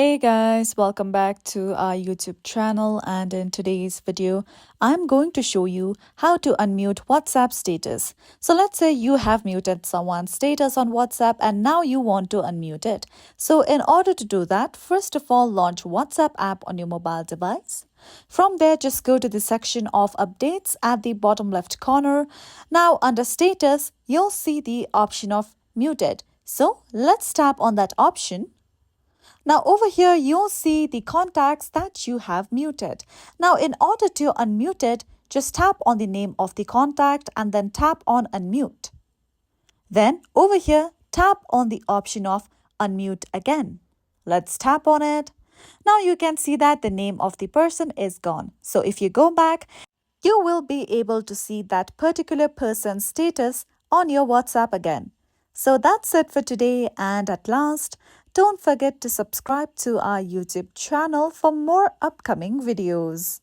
Hey guys, welcome back to our YouTube channel, and in today's video I'm going to show you how to unmute WhatsApp status. So let's say you have muted someone's status on WhatsApp and now you want to unmute it. So in order to do that, first of all launch WhatsApp app on your mobile device. From there, just go to the section of updates at the bottom left corner. Now under status, you'll see the option of muted. So let's tap on that option. Now over here, you'll see the contacts that you have muted. Now in order to unmute it, just tap on the name of the contact and then tap on unmute. Then over here, tap on the option of unmute again. Let's tap on it. Now you can see that the name of the person is gone. So if you go back, you will be able to see that particular person's status on your WhatsApp again. So that's it for today, and at last, don't forget to subscribe to our YouTube channel for more upcoming videos.